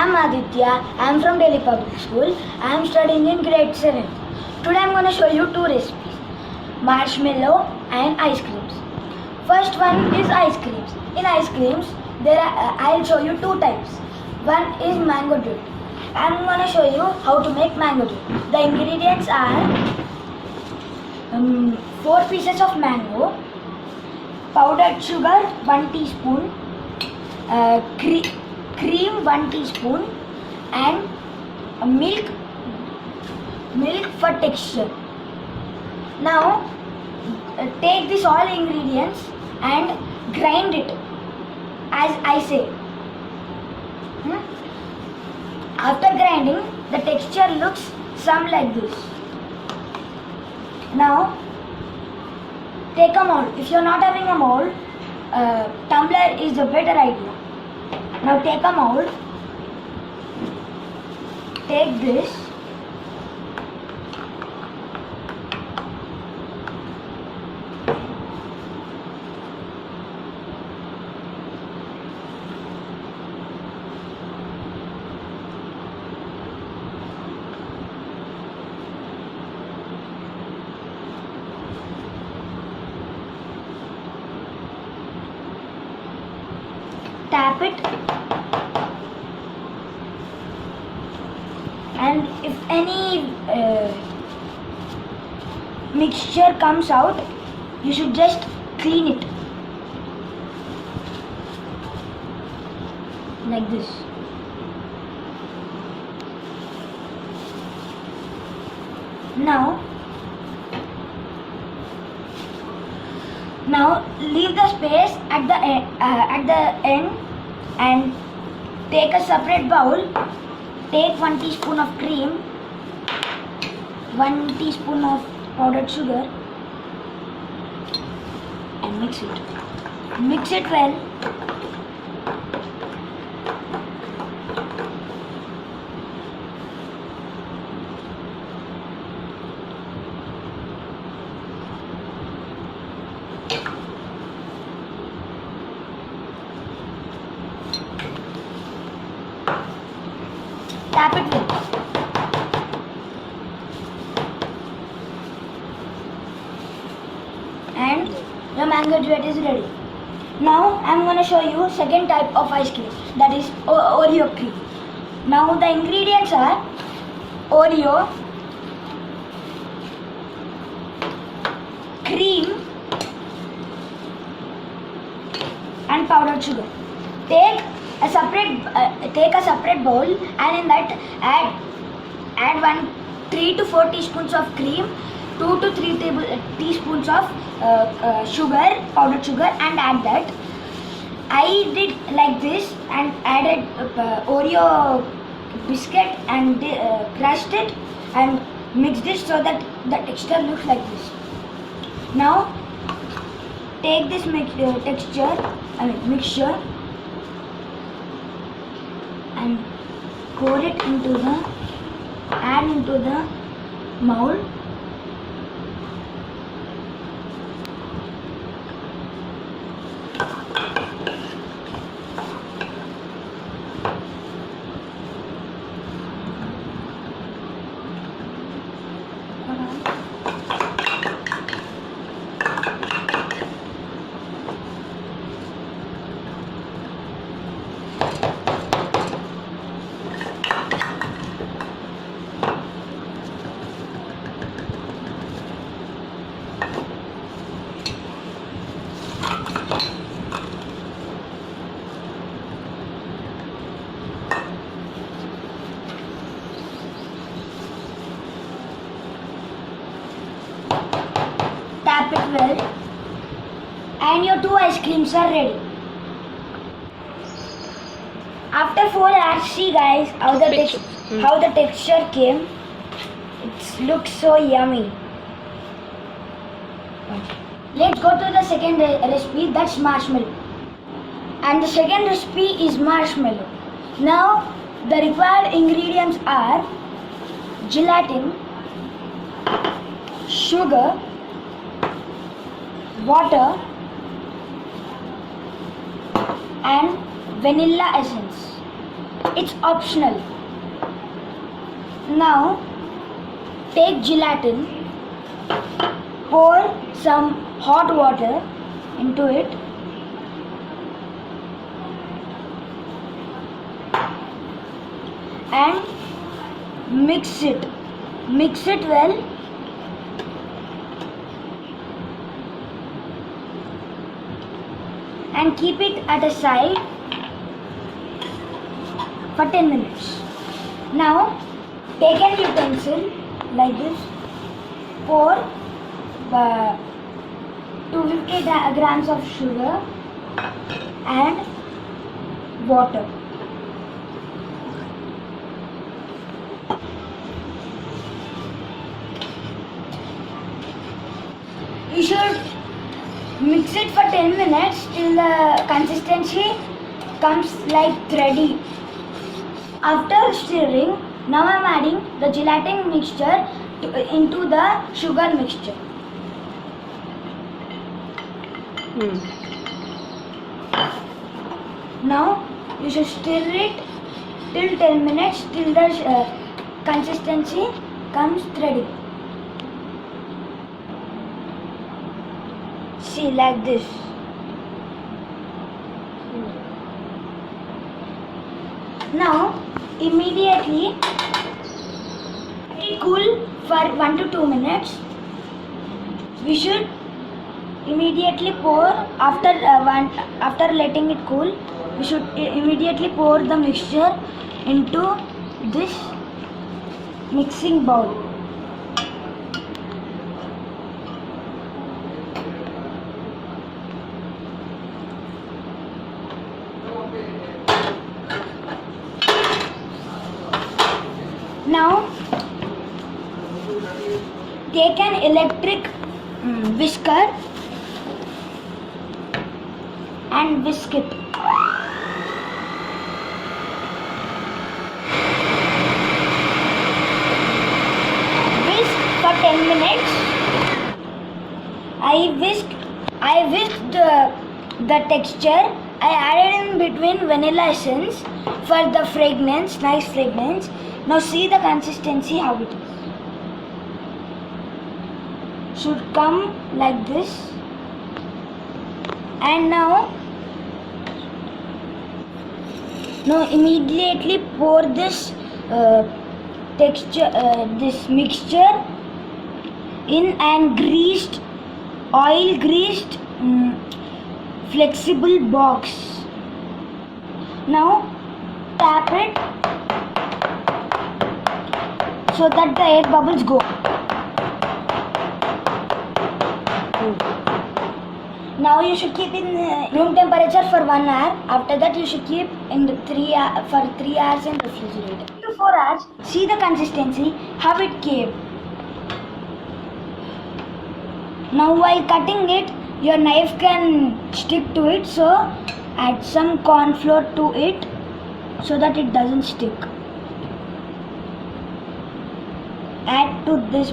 I'm Aditya. I'm from Delhi Public School. I'm studying in grade 7. Today I'm going to show you two recipes, marshmallow and ice creams. First one is ice creams. In ice creams, I'll show you two types. One is mango drill. I'm going to show you how to make mango drill. The ingredients are 4 pieces of mango, powdered sugar 1 teaspoon, cream 1 teaspoon, and milk for texture. Now take this all ingredients and grind it as I say. After grinding, the texture looks some like this. Now take a mold. If you're not having a mold, tumbler is a better idea. Now take a mold, take this, tap it, and if any mixture comes out, you should just clean it like this. Now leave the space at the end and take a separate bowl. Take 1 teaspoon of cream, 1 teaspoon of powdered sugar, and mix it. Mix it well. Tap it well. And your mango duet is ready. Now I'm going to show you second type of ice cream, that is Oreo cream. Now the ingredients are Oreo, cream, and powdered sugar. Take a separate bowl, and in that add 3 to 4 teaspoons of cream, 2 to 3 teaspoons of powdered sugar, and add that. I did like this and added Oreo biscuit and crushed it and mixed it so that the texture looks like this. Now take this mixture and pour it add into the mold. Tap it well, and your 2 ice creams are ready. After 4 hours, see guys how the texture came. It looks so yummy. Let's go to the second recipe, that's marshmallow. And the second recipe is marshmallow. Now the required ingredients are gelatin, sugar, water, and vanilla essence. It's optional. Now take gelatin, pour some hot water into it, and mix it well, and keep it at a side for 10 minutes. Now take an utensil like this, pour 250 grams of sugar and water. You should mix it for 10 minutes till the consistency comes like thready. After stirring, now I am adding the gelatin mixture into the sugar mixture. Now you should stir it till 10 minutes till the consistency comes thready. See, like this. Now immediately let it cool for 1 to 2 minutes. We should immediately pour after letting it cool. We should immediately pour the mixture into this mixing bowl. Now take an electric whisker and whisk it. Whisk for 10 minutes. I whisked the texture. I added in between vanilla essence for the fragrance, nice fragrance. Now see the consistency how it is. Should come like this. And now immediately pour this this mixture in an oil greased flexible box. Now tap it so that the air bubbles go. Now you should keep in room temperature for 1 hour. After that you should keep in the 3 hours in refrigerator. 3 to 4 hours. See the consistency, how it came. Now while cutting it, your knife can stick to it, so add some corn flour to it so that it doesn't stick. Add to this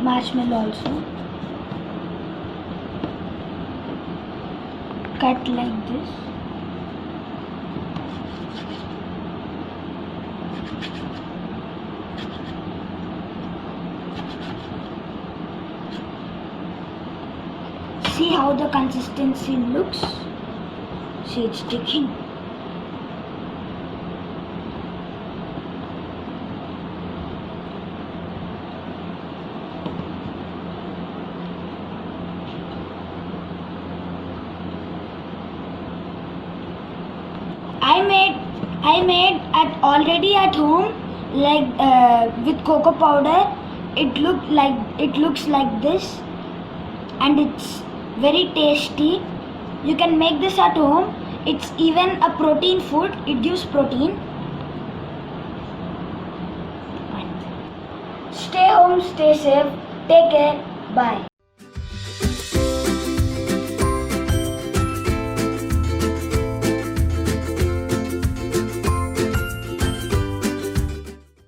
marshmallow also. Cut like this. See how the consistency looks? See, it's sticking. I made already at home, like with cocoa powder. It looks like this, and it's very tasty. You can make this at home. It's even a protein food. It gives protein. Stay home, stay safe. Take care. Bye.